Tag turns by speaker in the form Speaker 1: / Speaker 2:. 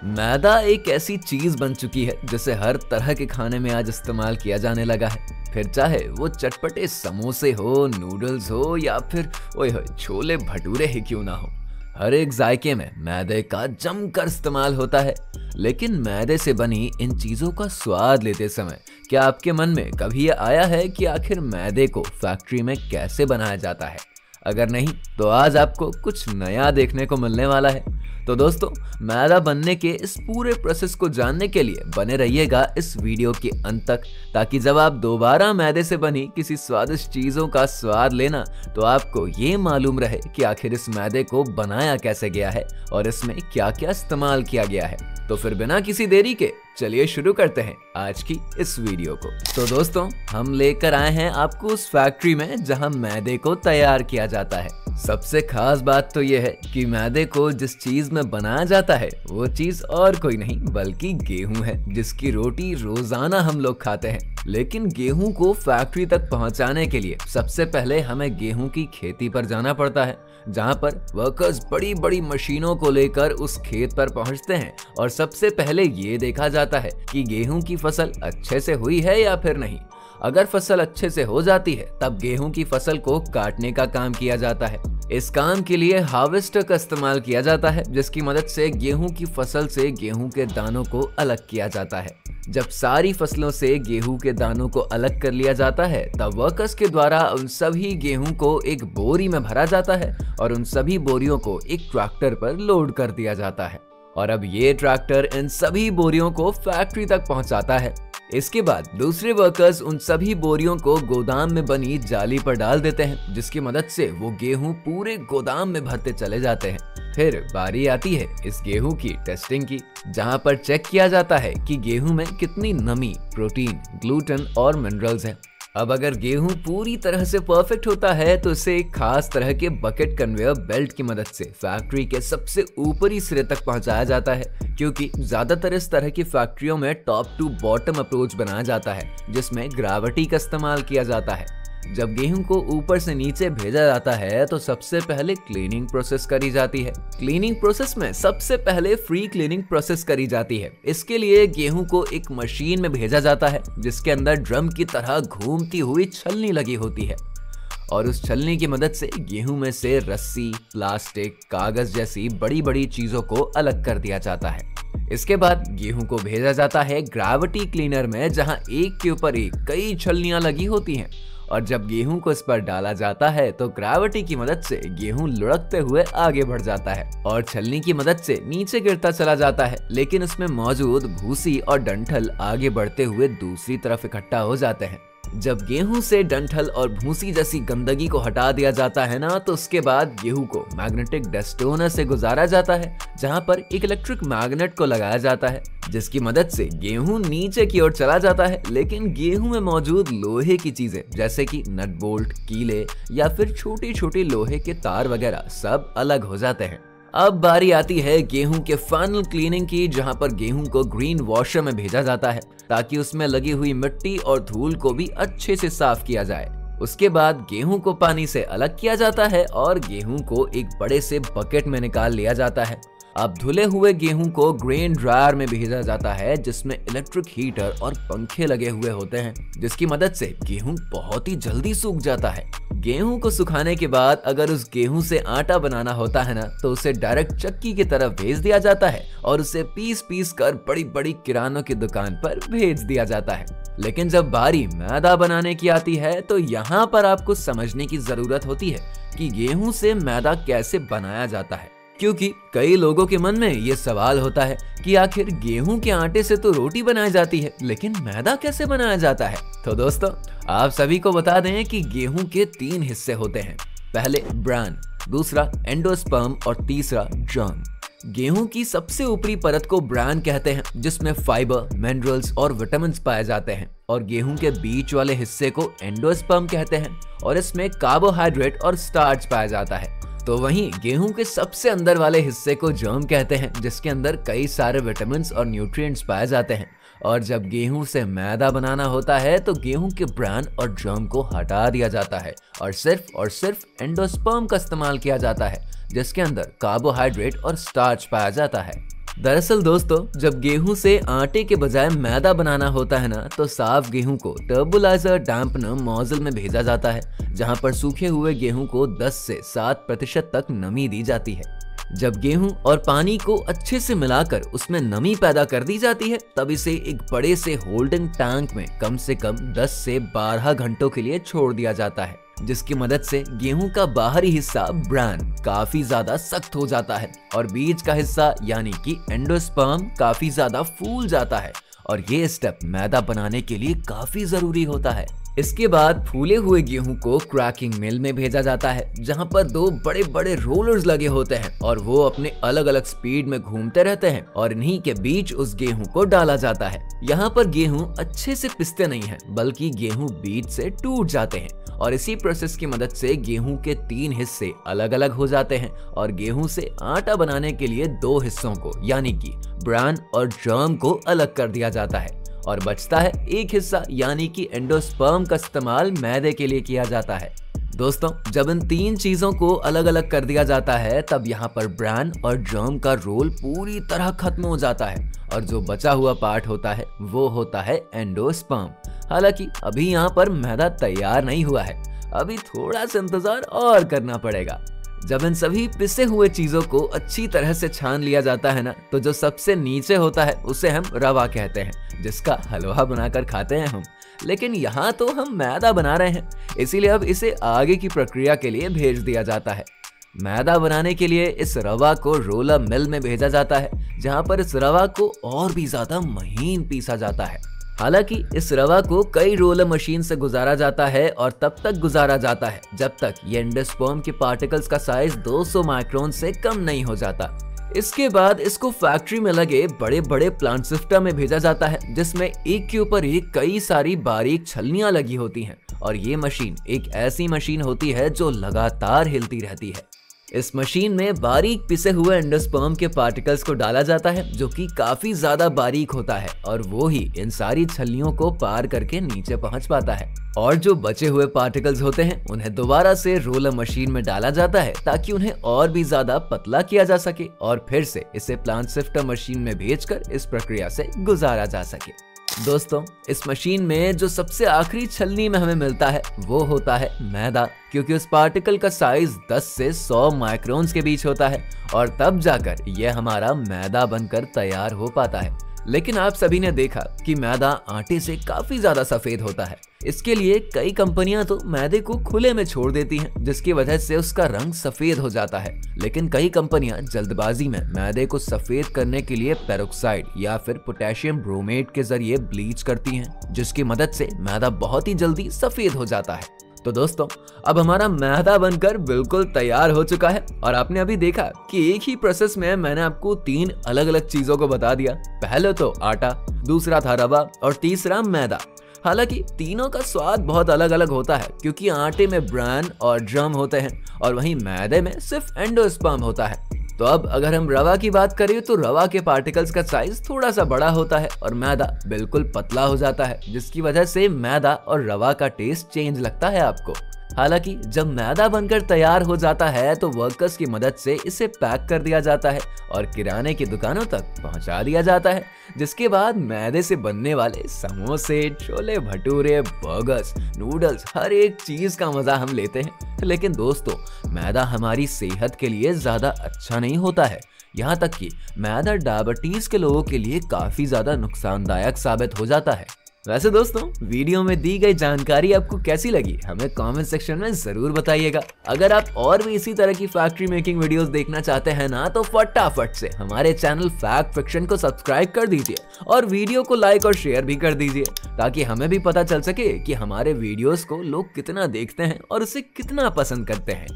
Speaker 1: मैदा एक ऐसी चीज बन चुकी है जिसे हर तरह के खाने में आज इस्तेमाल किया जाने लगा है। फिर चाहे वो चटपटे समोसे हो, नूडल्स हो या फिर ओए होए छोले भटूरे ही क्यों ना हो, हर एक जायके में मैदे का जमकर इस्तेमाल होता है। लेकिन मैदे से बनी इन चीजों का स्वाद लेते समय क्या आपके मन में कभी ये आया है कि आखिर मैदे को फैक्ट्री में कैसे बनाया जाता है? अगर नहीं तो आज आपको कुछ नया देखने को मिलने वाला है। तो दोस्तों, मैदा बनने के इस पूरे प्रोसेस को जानने के लिए बने रहिएगा इस वीडियो के अंत तक, ताकि जब आप दोबारा मैदे से बनी किसी स्वादिष्ट चीजों का स्वाद लेना तो आपको ये मालूम रहे कि आखिर इस मैदे को बनाया कैसे गया है और इसमें क्या क्या इस्तेमाल किया गया है। तो फिर बिना किसी देरी के चलिए शुरू करते हैं आज की इस वीडियो को। तो दोस्तों, हम लेकर आए हैं आपको उस फैक्ट्री में जहां मैदे को तैयार किया जाता है। सबसे खास बात तो यह है कि मैदे को जिस चीज में बनाया जाता है वो चीज और कोई नहीं बल्कि गेहूं है, जिसकी रोटी रोजाना हम लोग खाते हैं। लेकिन गेहूं को फैक्ट्री तक पहुंचाने के लिए सबसे पहले हमें गेहूं की खेती पर जाना पड़ता है, जहां पर वर्कर्स बड़ी बड़ी मशीनों को लेकर उस खेत पर पहुंचते हैं और सबसे पहले ये देखा जाता है कि गेहूं की फसल अच्छे से हुई है या फिर नहीं। अगर फसल अच्छे से हो जाती है तब गेहूं की फसल को काटने का काम किया जाता है। इस काम के लिए हार्वेस्टर का इस्तेमाल किया जाता है, जिसकी मदद से गेहूं की फसल से गेहूं के दानों को अलग किया जाता है। जब सारी फसलों से गेहूं के दानों को अलग कर लिया जाता है तब वर्कर्स के द्वारा उन सभी गेहूं को एक बोरी में भरा जाता है और उन सभी बोरियों को एक ट्रैक्टर पर लोड कर दिया जाता है। और अब ये ट्रैक्टर इन सभी बोरियों को फैक्ट्री तक पहुंचाता है। इसके बाद दूसरे वर्कर्स उन सभी बोरियों को गोदाम में बनी जाली पर डाल देते हैं, जिसकी मदद से वो गेहूं पूरे गोदाम में भरते चले जाते हैं। फिर बारी आती है इस गेहूं की टेस्टिंग की, जहां पर चेक किया जाता है कि गेहूं में कितनी नमी, प्रोटीन, ग्लूटेन और मिनरल्स हैं। अब अगर गेहूं पूरी तरह से परफेक्ट होता है तो इसे एक खास तरह के बकेट कन्वेयर बेल्ट की मदद से फैक्ट्री के सबसे ऊपरी सिरे तक पहुंचाया जाता है, क्योंकि ज्यादातर इस तरह की फैक्ट्रियों में टॉप टू बॉटम अप्रोच बनाया जाता है, जिसमें ग्रेविटी का इस्तेमाल किया जाता है। जब गेहूं को ऊपर से नीचे भेजा जाता है तो सबसे पहले क्लीनिंग प्रोसेस करी जाती है। क्लीनिंग प्रोसेस में सबसे पहले फ्री क्लीनिंग प्रोसेस करी जाती है। इसके लिए गेहूं को एक मशीन में भेजा जाता है, जिसके अंदर ड्रम की तरह घूमती हुई छलनी लगी होती है और उस छलनी की मदद से गेहूं में से रस्सी, प्लास्टिक, कागज जैसी बड़ी बड़ी चीजों को अलग कर दिया जाता है। इसके बाद गेहूं को भेजा जाता है ग्रेविटी क्लीनर में, जहां एक के ऊपर एक कई छलनियां लगी होती हैं। और जब गेहूं को इस पर डाला जाता है तो ग्रेविटी की मदद से गेहूं लुढ़कते हुए आगे बढ़ जाता है और छलनी की मदद से नीचे गिरता चला जाता है, लेकिन उसमें मौजूद भूसी और डंठल आगे बढ़ते हुए दूसरी तरफ इकट्ठा हो जाते हैं। जब गेहूं से डंठल और भूसी जैसी गंदगी को हटा दिया जाता है ना, तो उसके बाद गेहूं को मैग्नेटिक डेस्टोनर से गुजारा जाता है, जहां पर एक इलेक्ट्रिक मैग्नेट को लगाया जाता है, जिसकी मदद से गेहूं नीचे की ओर चला जाता है। लेकिन गेहूं में मौजूद लोहे की चीजें जैसे कि नट बोल्ट, कीले या फिर छोटी छोटी लोहे के तार वगैरह सब अलग हो जाते हैं। अब बारी आती है गेहूं के फाइनल क्लीनिंग की, जहां पर गेहूं को ग्रीन वॉशर में भेजा जाता है ताकि उसमें लगी हुई मिट्टी और धूल को भी अच्छे से साफ किया जाए। उसके बाद गेहूं को पानी से अलग किया जाता है और गेहूं को एक बड़े से बकेट में निकाल लिया जाता है। अब धुले हुए गेहूं को ग्रेन ड्रायर में भेजा जाता है, जिसमें इलेक्ट्रिक हीटर और पंखे लगे हुए होते हैं, जिसकी मदद से गेहूं बहुत ही जल्दी सूख जाता है। गेहूं को सुखाने के बाद अगर उस गेहूं से आटा बनाना होता है ना, तो उसे डायरेक्ट चक्की की तरफ भेज दिया जाता है और उसे पीस पीस कर बड़ी बड़ी किरानों की दुकान पर भेज दिया जाता है। लेकिन जब बारी मैदा बनाने की आती है तो यहाँ पर आपको समझने की जरूरत होती है कि गेहूं से मैदा कैसे बनाया जाता है, क्योंकि कई लोगों के मन में ये सवाल होता है कि आखिर गेहूं के आटे से तो रोटी बनाई जाती है, लेकिन मैदा कैसे बनाया जाता है। तो दोस्तों, आप सभी को बता दें कि गेहूं के 3 हिस्से होते हैं। पहले ब्रान, दूसरा एंडोस्पर्म और तीसरा जर्म। गेहूं की सबसे ऊपरी परत को ब्रान कहते हैं, जिसमें फाइबर, मिनरल्स और विटामिन पाए जाते हैं, और गेहूं के बीच वाले हिस्से को एंडोस्पर्म कहते हैं और इसमें कार्बोहाइड्रेट और स्टार्च पाया जाता है। तो वहीं गेहूं के सबसे अंदर वाले हिस्से को जर्म कहते हैं, जिसके अंदर कई सारे विटामिन और न्यूट्रिएंट्स पाए जाते हैं। और जब गेहूं से मैदा बनाना होता है तो गेहूं के ब्रान और जर्म को हटा दिया जाता है और सिर्फ एंडोस्पर्म का इस्तेमाल किया जाता है, जिसके अंदर कार्बोहाइड्रेट और स्टार्च पाया जाता है। दरअसल दोस्तों, जब गेहूं से आटे के बजाय मैदा बनाना होता है ना, तो साफ गेहूं को टर्बुलाइजर डैम्पनर नोजल में भेजा जाता है, जहां पर सूखे हुए गेहूं को 10 से 7% तक नमी दी जाती है। जब गेहूं और पानी को अच्छे से मिलाकर उसमें नमी पैदा कर दी जाती है, तब इसे एक बड़े से होल्डिंग टैंक में कम से कम 10 से 12 घंटों के लिए छोड़ दिया जाता है, जिसकी मदद से गेहूं का बाहरी हिस्सा ब्रैन काफी ज्यादा सख्त हो जाता है और बीज का हिस्सा यानी कि एंडोस्पर्म काफी ज्यादा फूल जाता है, और ये स्टेप मैदा बनाने के लिए काफी जरूरी होता है। इसके बाद फूले हुए गेहूं को क्रैकिंग मिल में भेजा जाता है, जहां पर 2 बड़े बड़े रोलर्स लगे होते हैं और वो अपने अलग अलग स्पीड में घूमते रहते हैं और इन्हीं के बीच उस गेहूं को डाला जाता है। यहाँ पर गेहूं अच्छे से पिसते नहीं हैं, बल्कि गेहूं बीज से टूट जाते हैं, और इसी प्रोसेस की मदद से गेहूं के 3 हिस्से अलग अलग हो जाते हैं और गेहूं से आटा बनाने के लिए 2 हिस्सों को यानी कि ब्रैन और जर्म को अलग कर दिया जाता है, और बचता है एक हिस्सा यानी कि एंडोस्पर्म का इस्तेमाल मैदे के लिए किया जाता है। दोस्तों, जब इन 3 चीजों को अलग अलग कर दिया जाता है, तब यहाँ पर ब्रैन और जर्म का रोल पूरी तरह खत्म हो जाता है और जो बचा हुआ पार्ट होता है वो होता है एंडोस्पर्म। हालांकि अभी यहाँ पर मैदा तैयार नहीं हुआ है, अभी थोड़ा सा इंतजार और करना पड़ेगा। जब इन सभी पिसे हुए चीजों को अच्छी तरह से छान लिया जाता है ना, तो जो सबसे नीचे होता है उसे हम रवा कहते हैं, जिसका हलवा बनाकर खाते हैं हम। लेकिन यहाँ तो हम मैदा बना रहे हैं, इसीलिए अब इसे आगे की प्रक्रिया के लिए भेज दिया जाता है। मैदा बनाने के लिए इस रवा को रोलर मिल में भेजा जाता है, जहाँ पर इस रवा को और भी ज्यादा महीन पीसा जाता है। हालांकि इस रवा को कई रोलर मशीन से गुजारा जाता है और तब तक गुजारा जाता है जब तक ये एंडोस्पर्म के पार्टिकल्स का साइज 200 माइक्रोन से कम नहीं हो जाता। इसके बाद इसको फैक्ट्री में लगे बड़े बड़े प्लांट सिफ्टर में भेजा जाता है, जिसमें एक के ऊपर एक कई सारी बारीक छलनियां लगी होती हैं, और ये मशीन एक ऐसी मशीन होती है जो लगातार हिलती रहती है। इस मशीन में बारीक पिसे हुए एंडोस्पर्म के पार्टिकल्स को डाला जाता है, जो कि काफी ज्यादा बारीक होता है, और वो ही इन सारी छल्लियों को पार करके नीचे पहुंच पाता है। और जो बचे हुए पार्टिकल्स होते हैं उन्हें दोबारा से रोलर मशीन में डाला जाता है, ताकि उन्हें और भी ज्यादा पतला किया जा सके और फिर से इसे प्लांट सिफ्टर मशीन में भेजकर इस प्रक्रिया से गुजारा जा सके। दोस्तों, इस मशीन में जो सबसे आखिरी छलनी में हमें मिलता है वो होता है मैदा, क्योंकि उस पार्टिकल का साइज 10 से 100 माइक्रोन्स के बीच होता है और तब जाकर यह हमारा मैदा बनकर तैयार हो पाता है। लेकिन आप सभी ने देखा कि मैदा आटे से काफी ज्यादा सफेद होता है। इसके लिए कई कंपनियां तो मैदे को खुले में छोड़ देती हैं, जिसकी वजह से उसका रंग सफेद हो जाता है। लेकिन कई कंपनियां जल्दबाजी में मैदे को सफेद करने के लिए पेरोक्साइड या फिर पोटेशियम ब्रोमेट के जरिए ब्लीच करती हैं, जिसकी मदद से मैदा बहुत ही जल्दी सफेद हो जाता है। तो दोस्तों, अब हमारा मैदा बनकर बिल्कुल तैयार हो चुका है, और आपने अभी देखा कि एक ही प्रोसेस में मैंने आपको 3 अलग अलग चीजों को बता दिया। पहले तो आटा, दूसरा था रवा और तीसरा मैदा। हालांकि तीनों का स्वाद बहुत अलग अलग होता है, क्योंकि आटे में ब्रैन और जर्म होते हैं और वहीं मैदे में सिर्फ एंडोस्पर्म होता है। तो अब अगर हम रवा की बात करें तो रवा के पार्टिकल्स का साइज थोड़ा सा बड़ा होता है और मैदा बिल्कुल पतला हो जाता है, जिसकी वजह से मैदा और रवा का टेस्ट चेंज लगता है आपको। हालांकि जब मैदा बनकर तैयार हो जाता है तो वर्कर्स की मदद से इसे पैक कर दिया जाता है और किराने की दुकानों तक पहुंचा दिया जाता है, जिसके बाद मैदे से बनने वाले समोसे, छोले भटूरे, बर्गर्स, नूडल्स, हर एक चीज का मजा हम लेते हैं। लेकिन दोस्तों, मैदा हमारी सेहत के लिए ज्यादा अच्छा नहीं होता है। यहाँ तक कि मैदा डायबिटीज के लोगों के लिए काफी ज्यादा नुकसानदायक साबित हो जाता है। वैसे दोस्तों, वीडियो में दी गई जानकारी आपको कैसी लगी हमें कमेंट सेक्शन में जरूर बताइएगा। अगर आप और भी इसी तरह की फैक्ट्री मेकिंग वीडियोस देखना चाहते हैं ना, तो फटाफट से हमारे चैनल फैक्ट फिक्शन को सब्सक्राइब कर दीजिए और वीडियो को लाइक और शेयर भी कर दीजिए, ताकि हमें भी पता चल सके कि हमारे वीडियोस को लोग कितना देखते हैं और उसे कितना पसंद करते हैं।